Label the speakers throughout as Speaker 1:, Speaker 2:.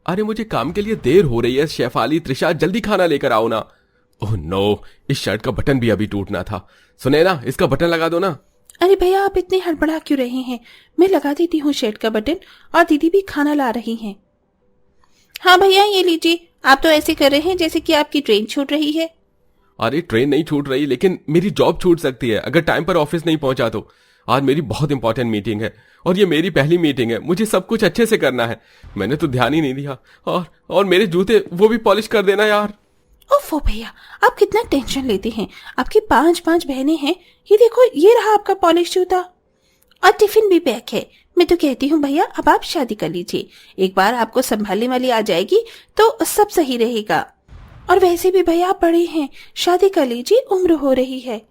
Speaker 1: अरे मुझे काम के लिए देर हो रही है। शेफाली, त्रिशा, जल्दी खाना लेकर आओ ना। ओह नो, इस शर्ट का बटन भी अभी टूटना था। सुनैना, इसका बटन लगा दो ना।
Speaker 2: अरे भैया, आप इतने हड़बड़ा क्यों रहे हैं? मैं लगा देती हूँ शर्ट का बटन, और दीदी भी खाना ला रही हैं। हाँ भैया, ये लीजिए। आप तो ऐसे कर रहे हैं जैसे कि आपकी ट्रेन छूट रही है।
Speaker 1: अरे ट्रेन नहीं छूट रही, लेकिन मेरी जॉब छूट सकती है अगर टाइम पर ऑफिस नहीं पहुंचा तो। आज मेरी बहुत इंपॉर्टेंट मीटिंग है और ये मेरी पहली मीटिंग है। मुझे सब कुछ अच्छे से करना है। मैंने तो ध्यान ही नहीं दिया। और मेरे जूते वो भी पॉलिश कर देना यार।
Speaker 2: ओफो भैया, आप कितना टेंशन लेते हैं। आपकी 5 बहनें हैं। ये देखो, ये रहा आपका पॉलिश जूता, और टिफिन भी पैक है। मैं तो कहती हूँ भैया, अब आप शादी कर लीजिए। एक बार आपको संभालने वाली आ जाएगी तो सब सही रहेगा। और वैसे भी भैया, आप बड़े हैं, शादी कर लीजिए, उम्र हो रही है।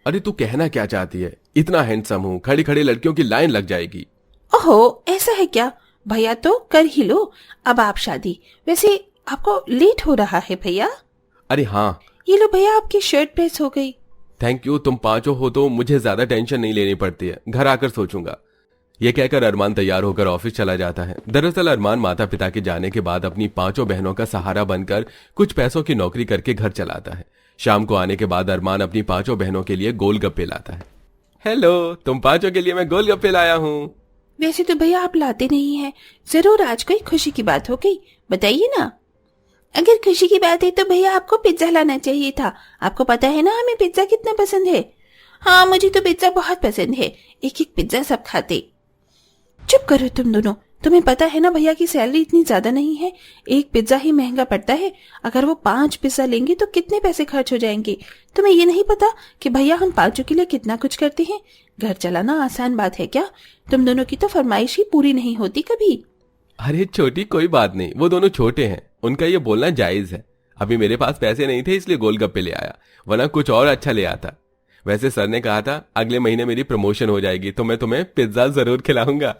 Speaker 1: अरे तू कहना क्या चाहती है? इतना हैंडसम हूँ, खड़ी खड़ी लड़कियों की लाइन लग जाएगी।
Speaker 2: ओहो, ऐसा है क्या? भैया तो कर ही लो अब आप शादी। वैसे आपको लेट हो रहा है भैया।
Speaker 1: अरे हाँ,
Speaker 2: ये लो भैया, आपकी शर्ट प्रेस हो गई।
Speaker 1: Thank you. तुम पांचों हो तो मुझे ज्यादा टेंशन नहीं लेनी पड़ती है। घर आकर सोचूंगा। ये कहकर अरमान तैयार होकर ऑफिस चला जाता है। दरअसल अरमान माता पिता के जाने के बाद अपनी पांचों बहनों का सहारा बनकर कुछ पैसों की नौकरी करके घर चलाता है। शाम को आने के बाद अरमान अपनी पांचों बहनों के लिए गोलगप्पे लाता है। हेलो, तुम पांचों के लिए मैं गोलगप्पे लाया हूँ।
Speaker 2: वैसे तो भैया आप लाते नहीं हैं। जरूर आज कोई खुशी की बात हो गई, बताइए ना। अगर खुशी की बात है तो भैया आपको पिज्जा लाना चाहिए था। आपको पता है ना हमें पिज्जा कितना पसंद है। हाँ, मुझे तो पिज्जा बहुत पसंद है। एक एक पिज्जा सब खाते। चुप करो तुम दोनों। तुम्हें पता है ना भैया की सैलरी इतनी ज्यादा नहीं है। एक पिज्जा ही महंगा पड़ता है। अगर वो 5 पिज्जा लेंगे तो कितने पैसे खर्च हो जाएंगे। तुम्हें ये नहीं पता कि भैया हम पांचों के लिए कितना कुछ करते हैं। घर चलाना आसान बात है क्या? तुम दोनों की तो फरमाइश ही पूरी नहीं होती कभी।
Speaker 1: अरे छोटी, कोई बात नहीं, वो दोनों छोटे हैं, उनका ये बोलना जायज है। अभी मेरे पास पैसे नहीं थे इसलिए गोलगप्पे ले आया, वरना कुछ और अच्छा ले आता। वैसे सर ने कहा था अगले महीने मेरी प्रमोशन हो जाएगी तो मैं तुम्हें पिज्जा जरूर खिलाऊंगा।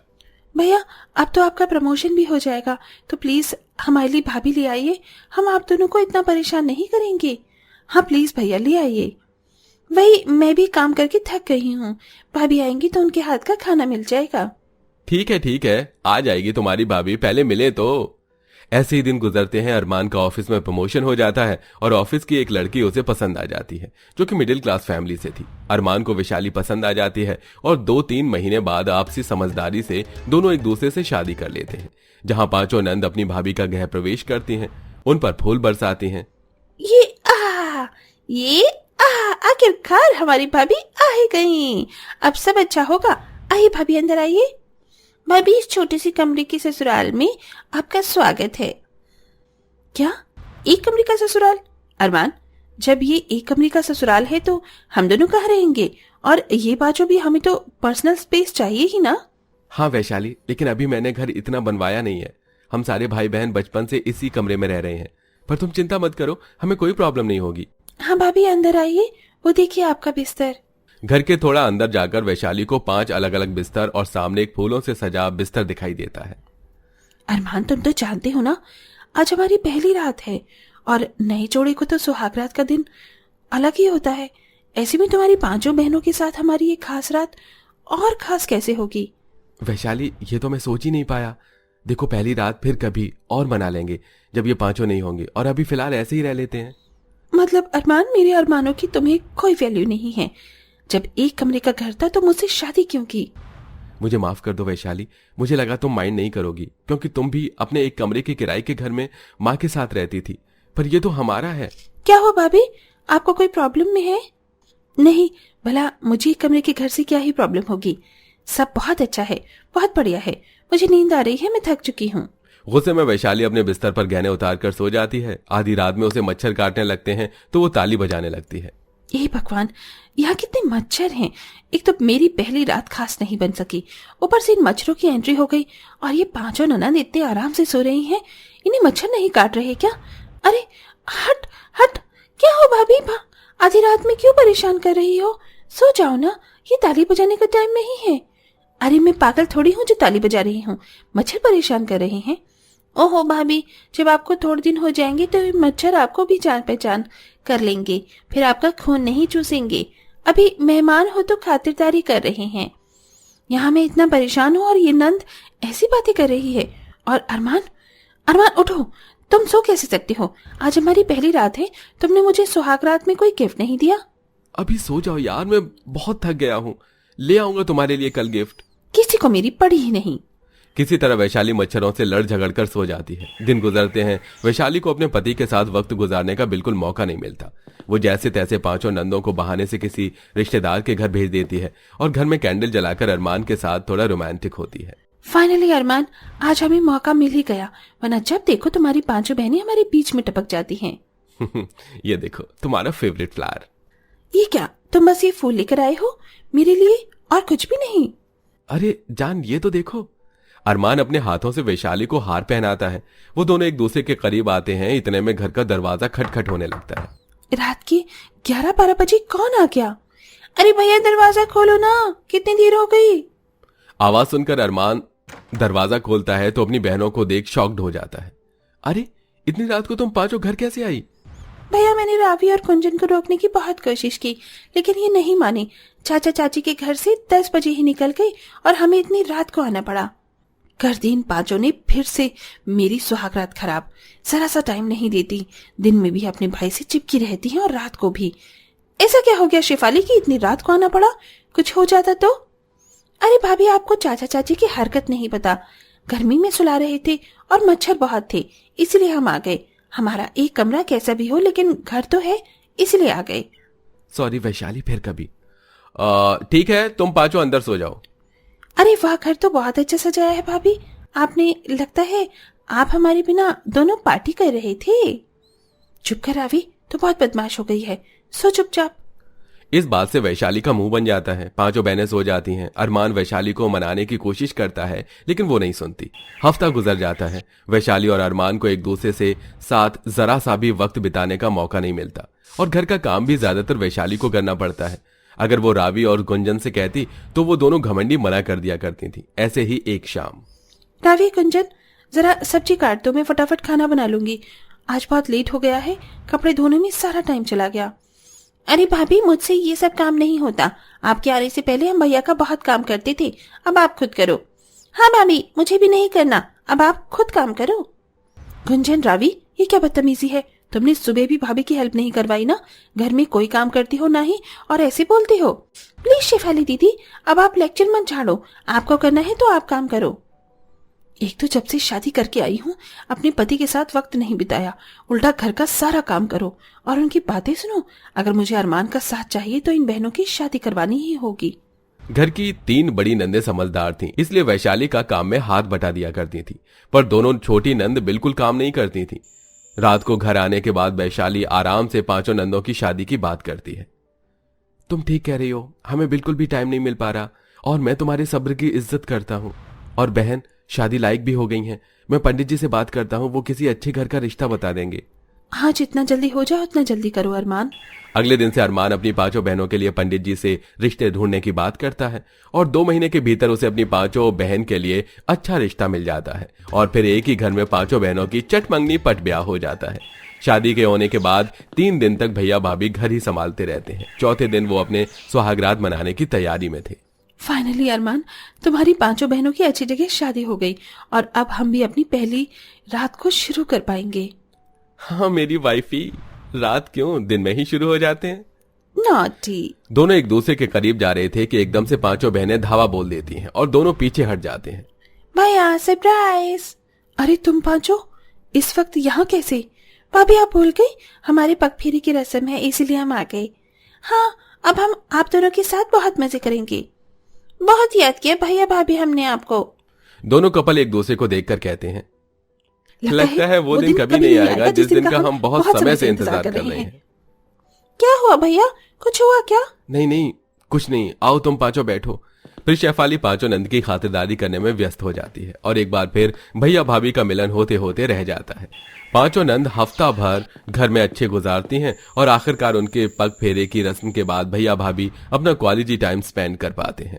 Speaker 2: भैया, अब तो आपका प्रमोशन भी हो जाएगा, तो प्लीज हमारे लिए भाभी ले आइए। हम आप दोनों को इतना परेशान नहीं करेंगे। हाँ प्लीज भैया, ले आइए। वही, मैं भी काम करके थक गई हूँ। भाभी आएंगी तो उनके हाथ का खाना मिल जाएगा।
Speaker 1: ठीक है, आ जाएगी तुम्हारी भाभी, पहले मिले तो। ऐसे ही दिन गुजरते हैं। अरमान का ऑफिस में प्रमोशन हो जाता है और ऑफिस की एक लड़की उसे पसंद आ जाती है जो कि मिडिल क्लास फैमिली से थी। अरमान को वैशाली पसंद आ जाती है और 2-3 महीने बाद आपसी समझदारी से दोनों एक दूसरे से शादी कर लेते हैं। जहां पांचों नंद अपनी भाभी का गृह प्रवेश करती हैं, उन पर फूल बरसाती हैं।
Speaker 2: ये आखिरकार हमारी भाभी आ ही गई। अब सब अच्छा होगा। आइए भाभी, अंदर आइए। भाभी, इस छोटे सी कमरे के ससुराल में आपका स्वागत है। क्या एक कमरे का ससुराल? अरमान, जब ये एक कमरे का ससुराल है तो हम दोनों कहाँ रहेंगे? और ये पांचों भी, हमें तो पर्सनल स्पेस चाहिए ही ना।
Speaker 1: हाँ वैशाली, लेकिन अभी मैंने घर इतना बनवाया नहीं है। हम सारे भाई बहन बचपन से इसी कमरे में रह रहे हैं। पर तुम चिंता मत करो, हमें कोई प्रॉब्लम नहीं होगी।
Speaker 2: हाँ भाभी, अंदर आइए। वो देखिए आपका बिस्तर।
Speaker 1: घर के थोड़ा अंदर जाकर वैशाली को 5 अलग अलग बिस्तर और सामने एक फूलों से सजा बिस्तर दिखाई देता है।
Speaker 2: अरमान, तुम तो जानते हो ना, आज हमारी पहली रात है और नई जोड़ी को तो सुहाग रात का दिन अलग ही होता है। ऐसे में तुम्हारी पांचों बहनों के साथ हमारी ये खास रात और खास कैसे होगी?
Speaker 1: वैशाली, ये तो मैं सोच ही नहीं पाया। देखो, पहली रात फिर कभी और मना लेंगे जब ये पांचों नहीं होंगे, और अभी फिलहाल ऐसे ही रह लेते हैं।
Speaker 2: मतलब अरमान, मेरे अरमानों की तुम्हें कोई वैल्यू नहीं है। जब एक कमरे का घर था तो मुझसे शादी क्यों की?
Speaker 1: मुझे माफ कर दो वैशाली, मुझे लगा तुम माइंड नहीं करोगी, क्योंकि तुम भी अपने एक कमरे के किराए के घर में माँ के साथ रहती थी। पर ये तो हमारा है।
Speaker 2: क्या हुआ भाभी, आपको कोई प्रॉब्लम में है? नहीं, भला मुझे एक कमरे के घर से क्या ही प्रॉब्लम होगी। सब बहुत अच्छा है, बहुत बढ़िया है। मुझे नींद आ रही है, मैं थक चुकी हूँ।
Speaker 1: गुस्से में वैशाली अपने बिस्तर पर गहने उतार कर सो जाती है। आधी रात में उसे मच्छर काटने लगते हैं तो वो ताली बजाने लगती है।
Speaker 2: ये भगवान, यहाँ कितने मच्छर हैं। एक तो मेरी पहली रात खास नहीं बन सकी, ऊपर से इन मच्छरों की एंट्री हो गई। और ये पांचों ननद इतने आराम से सो रही हैं, इन्हें मच्छर नहीं काट रहे क्या? अरे हट हट, क्या हो भाभी, आधी रात में क्यों परेशान कर रही हो? सो जाओ ना, ये ताली बजाने का टाइम नहीं है। अरे मैं पागल थोड़ी हूँ जो ताली बजा रही हूँ, मच्छर परेशान कर रहे हैं। ओहो भाभी, जब आपको थोड़े दिन हो जाएंगे तो मच्छर आपको भी जान पहचान कर लेंगे, फिर आपका खून नहीं चूसेंगे। अभी मेहमान हो तो खातिरदारी कर रहे हैं। यहाँ मैं इतना परेशान हूँ और ये नंद ऐसी बातें कर रही है। और अरमान, अरमान उठो, तुम सो कैसे सकते हो? आज हमारी पहली रात है, तुमने मुझे सुहाग रात में कोई गिफ्ट नहीं दिया।
Speaker 1: अभी सो जाओ यार, मैं बहुत थक गया हूँ। ले आऊंगा तुम्हारे लिए कल गिफ्ट।
Speaker 2: किसी को मेरी पड़ी ही नहीं।
Speaker 1: किसी तरह वैशाली मच्छरों से लड़ झगड़ कर सो जाती है। दिन गुजरते हैं। वैशाली को अपने पति के साथ वक्त गुजारने का बिल्कुल मौका नहीं मिलता। वो जैसे तैसे पांचों नंदों को बहाने से किसी रिश्तेदार के घर भेज देती है और घर में कैंडल जलाकर अरमान के साथ थोड़ा रोमांटिक होती है।
Speaker 2: फाइनली अरमान, आज हमें मौका मिल ही गया, वरना जब देखो तुम्हारी पांचों बहनें हमारे बीच में टपक जाती हैं।
Speaker 1: ये देखो तुम्हारा फेवरेट फ्लावर।
Speaker 2: ये क्या, तुम बस ये फूल लेकर आए हो मेरे लिए और कुछ भी नहीं?
Speaker 1: अरे जान, ये तो देखो। अरमान अपने हाथों से वैशाली को हार पहनाता है। वो दोनों एक दूसरे के करीब आते हैं। इतने में घर का दरवाजा खटखट होने लगता है।
Speaker 2: रात के 11-12 बजे कौन आ गया? अरे भैया दरवाजा खोलो ना, कितनी देर हो गई।
Speaker 1: आवाज सुनकर अरमान दरवाजा खोलता है तो अपनी बहनों को देख शॉक्ड हो जाता है। अरे इतनी रात को तुम पांचों घर कैसे आई?
Speaker 2: भैया मैंने रावी और कुंजन को रोकने की बहुत कोशिश की, लेकिन ये नहीं माने। चाचा चाची के घर से 10 बजे ही निकल गए और हमें इतनी रात को आना पड़ा। कर दी इन पांचों ने फिर से मेरी सुहागरात खराब। जरा सा टाइम नहीं देती, दिन में भी अपने भाई से चिपकी रहती हैं और रात को भी। ऐसा क्या हो गया शेफाली की इतनी रात को आना पड़ा? कुछ हो जाता तो? अरे भाभी, आपको चाचा चाची की हरकत नहीं पता। गर्मी में सुला रहे थे और मच्छर बहुत थे, इसलिए हम आ गए। हमारा एक कमरा कैसा भी हो लेकिन घर तो है, इसलिए आ गए।
Speaker 1: सॉरी वैशाली, फिर कभी। ठीक है, तुम पांचों अंदर सो जाओ।
Speaker 2: अरे वाह, घर तो बहुत अच्छा सजाया है भाभी। आपने, लगता है आप हमारे बिना दोनों पार्टी कर रहे थे। चुप कर रावी, तो बहुत बदमाश हो गई है, सो चुपचाप।
Speaker 1: इस बात से वैशाली का मुंह बन जाता है। पांचों बहनें सो जाती हैं। अरमान वैशाली को मनाने की कोशिश करता है लेकिन वो नहीं सुनती। हफ्ता गुजर जाता है। वैशाली और अरमान को एक दूसरे से साथ जरा सा भी वक्त बिताने का मौका नहीं मिलता और घर का काम भी ज्यादातर वैशाली को करना पड़ता है। अगर वो रावी और गुंजन से कहती तो वो दोनों घमंडी मना कर दिया करती थी। ऐसे ही एक शाम,
Speaker 2: रावी कुंजन जरा सब्जी काट दो, मैं फटाफट खाना बना लूंगी। आज बहुत लेट हो गया है, कपड़े धोने में सारा टाइम चला गया। अरे भाभी, मुझसे ये सब काम नहीं होता। आपके आने से पहले हम भैया का बहुत काम करते थे, अब आप खुद करो। हाँ भाभी, मुझे भी नहीं करना, अब आप खुद काम करो। गुंजन, रावी, ये क्या बदतमीजी है? तुमने सुबह भी भाभी की हेल्प नहीं करवाई ना? घर में कोई काम करती हो ना ही और ऐसे बोलती हो। प्लीज शेफाली दीदी, अब आप लेक्चर मत झाड़ो। आपको करना है तो आप काम करो। एक तो जब से शादी करके आई हूँ अपने पति के साथ वक्त नहीं बिताया, उल्टा घर का सारा काम करो और उनकी बातें सुनो। अगर मुझे अरमान का साथ चाहिए तो इन बहनों की शादी करवानी ही होगी।
Speaker 1: घर की 3 बड़ी नंदें समझदार थीं, इसलिए वैशाली का काम में हाथ बटा दिया करती थी। पर दोनों छोटी नंद बिल्कुल काम नहीं करती थी। रात को घर आने के बाद वैशाली आराम से पांचों नंदों की शादी की बात करती है। तुम ठीक कह रही हो, हमें बिल्कुल भी टाइम नहीं मिल पा रहा और मैं तुम्हारे सब्र की इज्जत करता हूँ। और बहन शादी लायक भी हो गई हैं। मैं पंडित जी से बात करता हूँ, वो किसी अच्छे घर का रिश्ता बता देंगे।
Speaker 2: हाँ, जितना जल्दी हो जाए उतना जल्दी करो अरमान।
Speaker 1: अगले दिन से अरमान अपनी पांचों बहनों के लिए पंडित जी से रिश्ते ढूंढने की बात करता है और 2 महीने के भीतर उसे अपनी पांचों बहन के लिए अच्छा रिश्ता मिल जाता है और फिर एक ही घर में पांचों बहनों की चटमंगनी पट ब्याह हो जाता है। शादी के होने के बाद 3 दिन तक भैया भाभी घर ही संभालते रहते हैं। चौथे दिन वो अपने सुहागरात मनाने की तैयारी में थे।
Speaker 2: फाइनली अरमान, तुम्हारी पांचों बहनों की अच्छी जगह शादी हो गई और अब हम भी अपनी पहली रात को शुरू कर पाएंगे।
Speaker 1: हाँ मेरी वाइफी, रात क्यों, दिन में ही शुरू हो जाते हैं।
Speaker 2: नॉटी।
Speaker 1: दोनों एक दूसरे के करीब जा रहे थे कि एकदम से पांचों बहनें धावा बोल देती हैं और दोनों पीछे हट जाते हैं।
Speaker 2: भैया सरप्राइज। अरे तुम पांचों इस वक्त यहाँ कैसे? भाभी आप भूल गई, हमारे पग फेरी की रस्म है इसीलिए हम आ गए। हाँ, अब हम आप दोनों के साथ बहुत मजे करेंगे। बहुत याद किया भैया भाभी हमने आपको।
Speaker 1: दोनों कपल एक दूसरे को देखकर कहते हैं, लगता है वो दिन कभी नहीं आएगा जिस दिन का हम बहुत समय से इंतजार कर रहे हैं।
Speaker 2: क्या हुआ भैया, कुछ हुआ क्या?
Speaker 1: नहीं नहीं, कुछ नहीं, आओ तुम पांचों बैठो। फिर शेफाली पांचों नंद की खातिरदारी करने में व्यस्त हो जाती है और एक बार फिर भैया भाभी का मिलन होते होते रह जाता है। पांचों नंद हफ्ता भर घर में अच्छे गुजारती हैं और आखिरकार उनके पग फेरे की रस्म के बाद भैया भाभी अपना क्वालिटी टाइम स्पेंड कर पाते हैं।